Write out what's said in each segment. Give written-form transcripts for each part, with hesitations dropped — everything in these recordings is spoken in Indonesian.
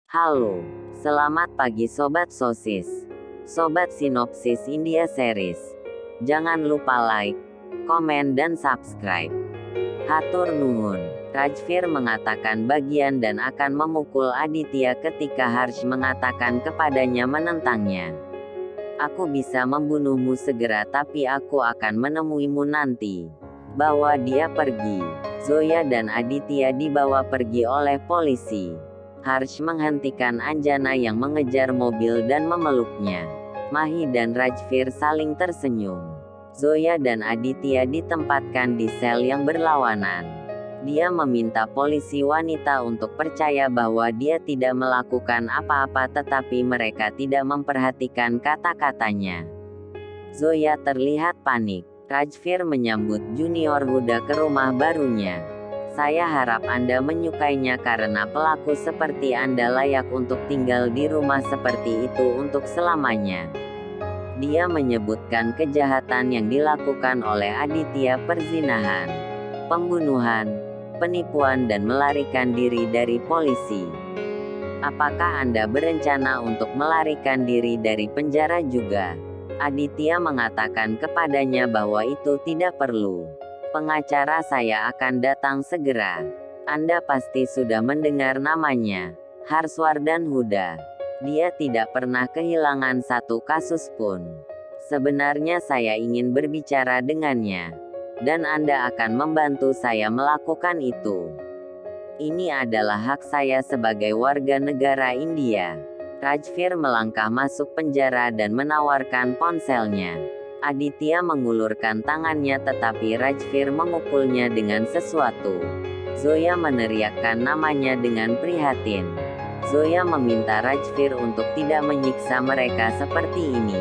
Halo, selamat pagi Sobat Sosis, Sobat Sinopsis India Series. Jangan lupa like, komen dan subscribe. Hatur nuhun. Rajvir mengatakan bagian dan akan memukul Aditya ketika Harsh mengatakan kepadanya menentangnya. Aku bisa membunuhmu segera tapi aku akan menemuimu nanti. Bawa dia pergi. Zoya dan Aditya dibawa pergi oleh polisi. Harsh menghentikan Anjana yang mengejar mobil dan memeluknya. Mahi dan Rajvir saling tersenyum. Zoya dan Aditya ditempatkan di sel yang berlawanan. Dia meminta polisi wanita untuk percaya bahwa dia tidak melakukan apa-apa tetapi mereka tidak memperhatikan kata-katanya. Zoya terlihat panik. Rajvir menyambut Junior Huda ke rumah barunya. Saya harap Anda menyukainya karena pelaku seperti Anda layak untuk tinggal di rumah seperti itu untuk selamanya. Dia menyebutkan kejahatan yang dilakukan oleh Aditya, perzinahan, pembunuhan, penipuan dan melarikan diri dari polisi. Apakah Anda berencana untuk melarikan diri dari penjara juga? Aditya mengatakan kepadanya bahwa itu tidak perlu. Pengacara saya akan datang segera. Anda pasti sudah mendengar namanya, Harshvardhan Huda. Dia tidak pernah kehilangan satu kasus pun. Sebenarnya saya ingin berbicara dengannya. Dan Anda akan membantu saya melakukan itu. Ini adalah hak saya sebagai warga negara India. Rajvir melangkah masuk penjara dan menawarkan ponselnya. Aditya mengulurkan tangannya tetapi Rajvir memukulnya dengan sesuatu. Zoya meneriakkan namanya dengan prihatin. Zoya meminta Rajvir untuk tidak menyiksa mereka seperti ini.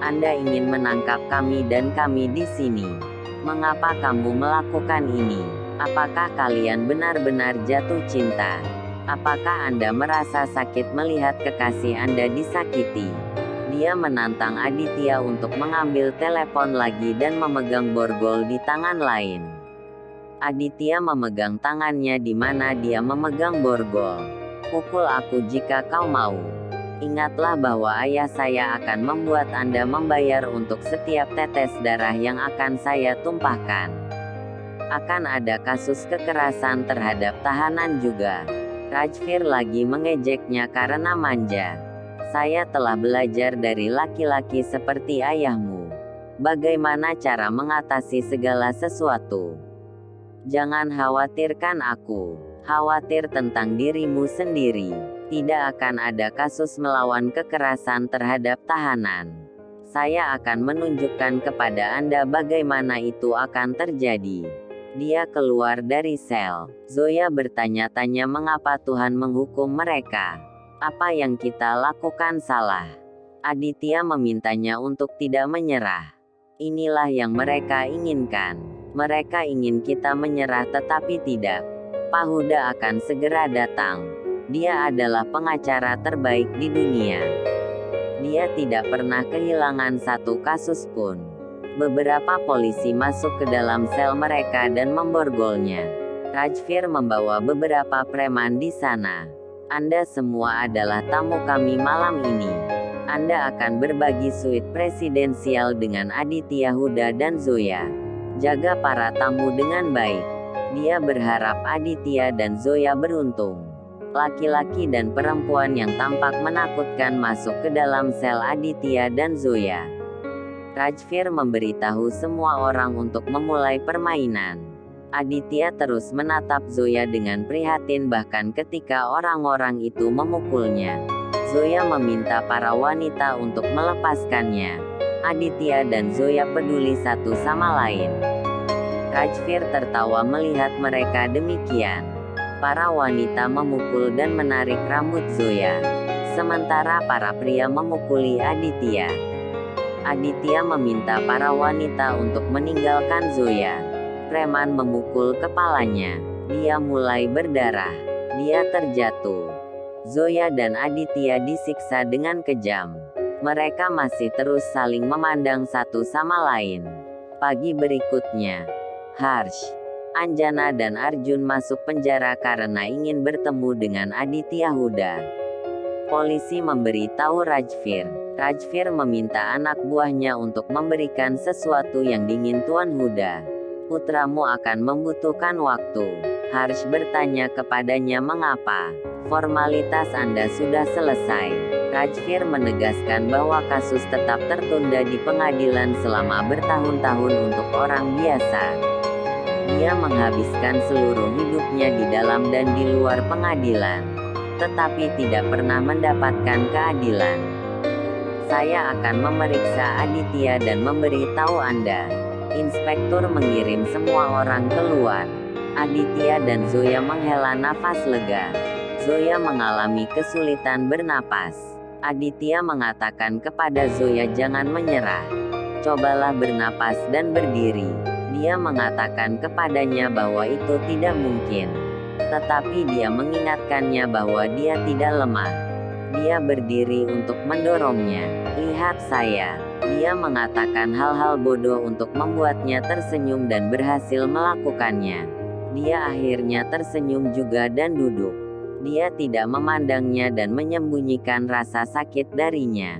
Anda ingin menangkap kami dan kami di sini. Mengapa kamu melakukan ini? Apakah kalian benar-benar jatuh cinta? Apakah Anda merasa sakit melihat kekasih Anda disakiti? Dia menantang Aditya untuk mengambil telepon lagi dan memegang borgol di tangan lain. Aditya memegang tangannya di mana dia memegang borgol. Pukul aku jika kau mau. Ingatlah bahwa ayah saya akan membuat Anda membayar untuk setiap tetes darah yang akan saya tumpahkan. Akan ada kasus kekerasan terhadap tahanan juga. Rajvir lagi mengejeknya karena manja. Saya telah belajar dari laki-laki seperti ayahmu. Bagaimana cara mengatasi segala sesuatu. Jangan khawatirkan aku. Khawatir tentang dirimu sendiri. Tidak akan ada kasus melawan kekerasan terhadap tahanan. Saya akan menunjukkan kepada Anda bagaimana itu akan terjadi. Dia keluar dari sel. Zoya bertanya-tanya mengapa Tuhan menghukum mereka. Apa yang kita lakukan salah? Aditya memintanya untuk tidak menyerah. Inilah yang mereka inginkan. Mereka ingin kita menyerah tetapi tidak. Pak Huda akan segera datang. Dia adalah pengacara terbaik di dunia. Dia tidak pernah kehilangan satu kasus pun. Beberapa polisi masuk ke dalam sel mereka dan memborgolnya. Rajvir membawa beberapa preman di sana. Anda semua adalah tamu kami malam ini. Anda akan berbagi suite presidensial dengan Aditya Huda dan Zoya. Jaga para tamu dengan baik. Dia berharap Aditya dan Zoya beruntung. Laki-laki dan perempuan yang tampak menakutkan masuk ke dalam sel Aditya dan Zoya. Rajvir memberitahu semua orang untuk memulai permainan. Aditya terus menatap Zoya dengan prihatin bahkan ketika orang-orang itu memukulnya. Zoya meminta para wanita untuk melepaskannya. Aditya dan Zoya peduli satu sama lain. Rajvir tertawa melihat mereka demikian. Para wanita memukul dan menarik rambut Zoya. Sementara para pria memukuli Aditya. Aditya meminta para wanita untuk meninggalkan Zoya. Preman memukul kepalanya. Dia mulai berdarah. Dia terjatuh. Zoya dan Aditya disiksa dengan kejam. Mereka masih terus saling memandang satu sama lain. Pagi berikutnya, Harsh, Anjana dan Arjun masuk penjara karena ingin bertemu dengan Aditya Huda. Polisi memberitahu Rajvir. Rajvir meminta anak buahnya untuk memberikan sesuatu yang dingin Tuan Huda. Putramu akan membutuhkan waktu. Harsh bertanya kepadanya mengapa. Formalitas Anda sudah selesai. Rajvir menegaskan bahwa kasus tetap tertunda di pengadilan selama bertahun-tahun untuk orang biasa. Dia menghabiskan seluruh hidupnya di dalam dan di luar pengadilan, tetapi tidak pernah mendapatkan keadilan. Saya akan memeriksa Aditya dan memberitahu Anda. Inspektur mengirim semua orang keluar. Aditya dan Zoya menghela nafas lega. Zoya mengalami kesulitan bernapas. Aditya mengatakan kepada Zoya jangan menyerah. Cobalah bernapas dan berdiri. Dia mengatakan kepadanya bahwa itu tidak mungkin. Tetapi dia mengingatkannya bahwa dia tidak lemah. Dia berdiri untuk mendorongnya. Lihat saya. Dia mengatakan hal-hal bodoh untuk membuatnya tersenyum dan berhasil melakukannya. Dia akhirnya tersenyum juga dan duduk. Dia tidak memandangnya dan menyembunyikan rasa sakit darinya.